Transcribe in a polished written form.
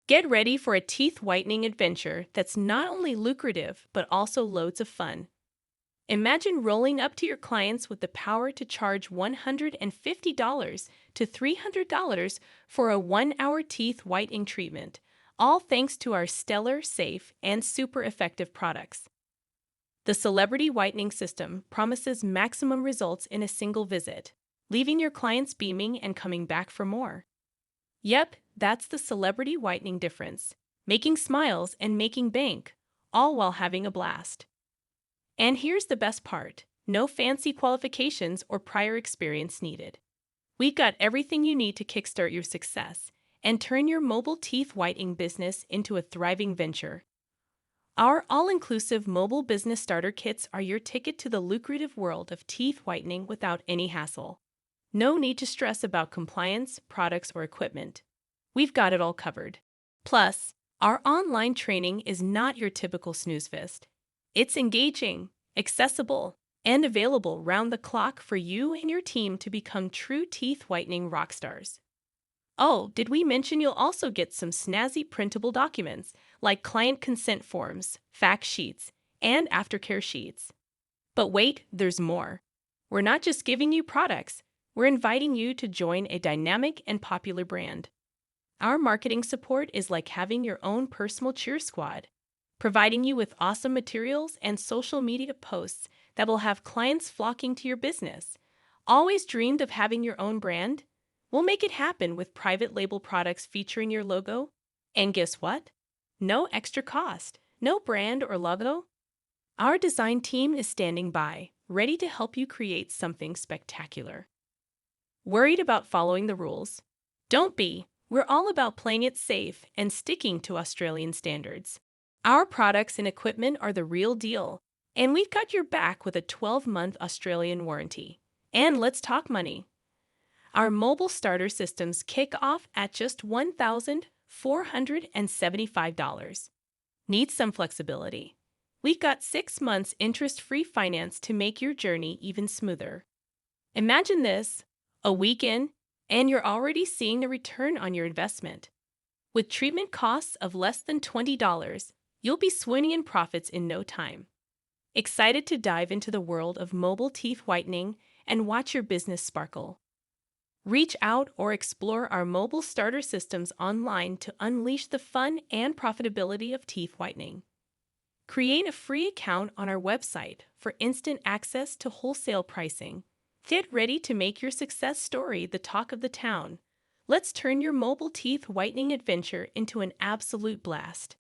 Get ready for a teeth whitening adventure that's not only lucrative, but also loads of fun. Imagine rolling up to your clients with the power to charge $150 to $300 for a 1 hour teeth whitening treatment, all thanks to our stellar, safe, and super effective products. The Celebrity Whitening System promises maximum results in a single visit, leaving your clients beaming and coming back for more. Yep, that's the celebrity whitening difference. Making smiles and making bank, all while having a blast. And here's the best part: no fancy qualifications or prior experience needed. We've got everything you need to kickstart your success and turn your mobile teeth whitening business into a thriving venture. Our all inclusive mobile business starter kits are your ticket to the lucrative world of teeth whitening without any hassle. No need to stress about compliance, products, or equipment. We've got it all covered. Plus, our online training is not your typical snooze fest. It's engaging, accessible, and available round the clock for you and your team to become true teeth whitening rock stars. Oh, did we mention you'll also get some snazzy printable documents like client consent forms, fact sheets, and aftercare sheets? But wait, there's more. We're not just giving you products, we're inviting you to join a dynamic and popular brand. Our marketing support is like having your own personal cheer squad, providing you with awesome materials and social media posts that will have clients flocking to your business. Always dreamed of having your own brand? We'll make it happen with private label products featuring your logo. And guess what? No extra cost, no brand or logo. Our design team is standing by, ready to help you create something spectacular. Worried about following the rules? Don't be. We're all about playing it safe and sticking to Australian standards. Our products and equipment are the real deal, and we've got your back with a 12-month Australian warranty. And let's talk money. Our mobile starter systems kick off at just $1,475. Need some flexibility? We've got 6 months interest-free finance to make your journey even smoother. Imagine this: a weekend, and you're already seeing the return on your investment. With treatment costs of less than $20, you'll be swimming in profits in no time. Excited to dive into the world of mobile teeth whitening and watch your business sparkle? Reach out or explore our mobile starter systems online to unleash the fun and profitability of teeth whitening. Create a free account on our website for instant access to wholesale pricing. Get ready to make your success story the talk of the town. Let's turn your mobile teeth whitening adventure into an absolute blast.